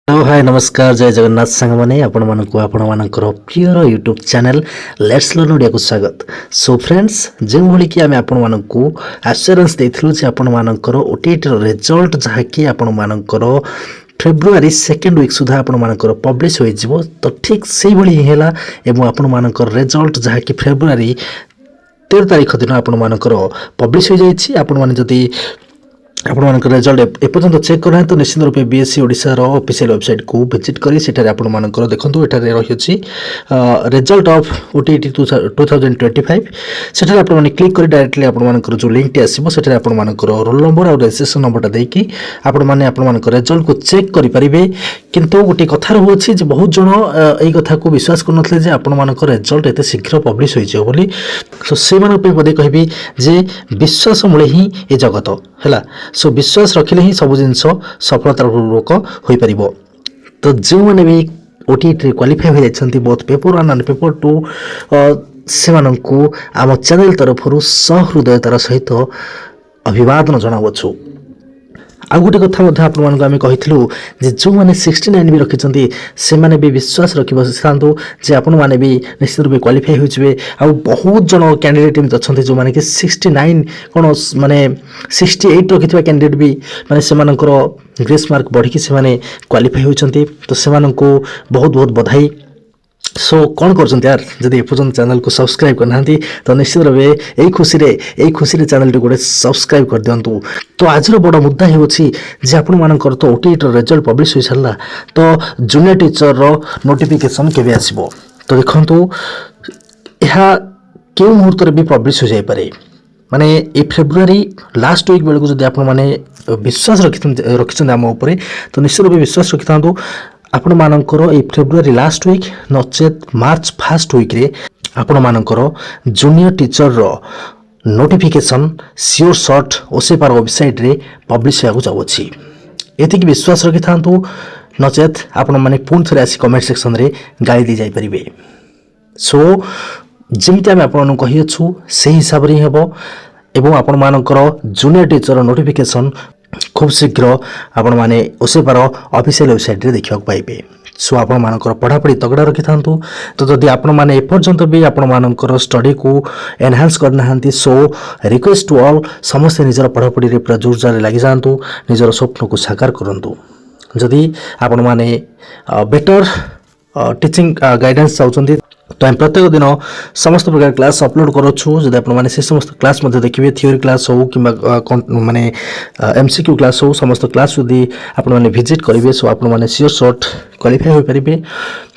Hello hi नमस्कार जय जगन्नाथ सांग मैंने आपण prior YouTube channel let's learn Odia को स्वागत। सो फ्रेंड्स जो भली कि आमे आपण मानकू एश्योरेंस देथिलु जे आपण मानकर ओटीटी रो रिजल्ट जहाकी आपण मानकर फेब्रुआरी सेकेंड वीक सुधा आपण मानकर पब्लिश होई जिवो तो ठीक सेही भली हेला एवं आपण मानकर रिजल्ट जहाकी फेब्रुआरी 13 तारिख दिन आपण मानकर पब्लिश हो जाईछि। आपण माने जदी आपण रिजल्ट एपर्यंत चेक करना तो निश्चित रूपे बीएससी ओडिशा रो ऑफिशियल वेबसाइट को विजिट करी सेठारे आपण मानकर देखंतु एठारे रहिछि रिजल्ट ऑफ ओटीटी 2025 सेठारे आपण माने क्लिक करी डायरेक्टली आपण मानकर जो लिंक टी आसीबो सेठारे आपण मानकर रोल नंबर और रजिस्ट्रेशन नंबर देकी आपण माने आपण मानकर रिजल्ट को चेक करि परिबे। किंतु गोटे कथा रहउछि जे बहुत जण एई कथा को विश्वास करनथले जे आपण मानकर रिजल्ट एते शीघ्र पब्लिश होई जे बोली। सो से माने पे बदे कहबी जे विश्वास मूले ही ए जगत हैला। सो विश्वास रखिले ही सब जिनस सफलतापूर्वक हो पार। तो जो मैंने भी ओटीटी क्वालिफाई हो जाती बोथ पेपर 1 एंड पेपर 2 से आम चैनल तरफ सहृदयतार सहित अभिवादन जनावछु। आ गोटे कथा आम कहीलु जो मैंने 69 भी रखिंट से मैंने भी विश्वास रखी बसता जे आपण मैंने भी निश्चित रूप क्वालिफाई होइछबे। आ बहुत जन कैंडिडेट अच्छा जो मैंने कि 69 कौन माने 68 रखि कैंडिडेट भी माने से ग्रेस मार्क बढ़ी से मैंने क्वालिफाई होइछंती। तो से बहुत बहुत बधाई। सो कौन कर यार जदि एपर्यंत चैनल को सब्सक्राइब करना तो निश्चित रूपे यही खुशी रे चैनल टी गोटे सब्सक्राइब कर दिंतु। तो आज बड़ मुद्दा होछि जे आपण मानकर तो ओटीटी रिजल्ट पब्लिश हो सारा तो जूनियर टीचर रो नोटिफिकेशन केबे आसीबो। तो देखंतु यह केउ मुहूर्त रे भी पब्लिश हो जाय पारे माने ए फेब्रुआरी लास्ट वीक बेलू जदि आपण माने विश्वास रखिछन आम ऊपर तो निश्चित रूपे विश्वास रखिथांतु आपण मानकर ए फेब्रुआरी लास्ट वीक नचेत मार्च फर्स्ट वीक रे आपण मानकर जूनियर टीचर रो नोटिफिकेशन सियोर शॉर्ट ओसेपार वेबसाइट रे पब्लिश होगा जाउछि। एतिक विश्वास रखिथांतु नचेत आपण माने पुन थरे आसी कमेंट सेक्शन रे गाली दी जाई परिबे। सो जेमति आमे आपण कहियछु सेही हिसाब रे हेबो एवं आपण मानकर जूनियर टीचर नोटिफिकेशन खूब शीघ्र आपण माने ओसेपार ऑफिशियल वेबसाइट रे देखिବାକୁ पाइबे। सो आपण मानकर पढ़ापढ़ी तगड़ा रखि थांतु। तो जदि आपण माने एपर्यंत भी आपण मानकर स्टडी को एनहांस करना हांती सो रिक्वेस्ट टू ऑल समस्त निजर पढ़ापढ़ी रे पूरा जोर जारी लागि जांतु निजर स्वप्न को साकार करंतु। जदि आपण माने बेटर टीचिंग गाइडेंस चाहउछंती तो हम प्रत्येक दिन समस्त प्रकार क्लास अपलोड करूँ। जब आप से समस्त क्लास देखिए थियोरी क्लास हो कि माने एमसीक्यू क्लास हो समस्त क्लास जदि आप विजिट करेंगे सो आप सियोर शॉर्ट क्वालिफाई हो पारे।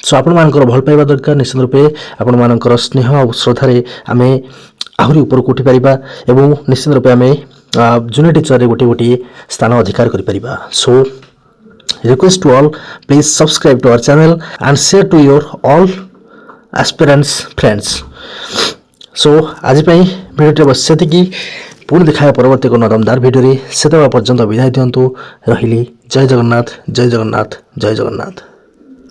सो आपण भल पाइबा दरकार निश्चित रूपे आपण स्नेह और श्रद्धार आम आहरी ऊपर को उठी पारिबा एवं निश्चित रूपे आम जूनियर टीचर गोटे गोटे स्थान अधिकार करिपरिबा। So request to all please subscribe to our channel and share to your all aspirants friends। So आज भिडियो बस से पुणी देखा परवर्ती नरमदार भिडियो से पर्यंत विदाय दिंतु। रही जय जगन्नाथ जय जगन्नाथ जय जगन्नाथ।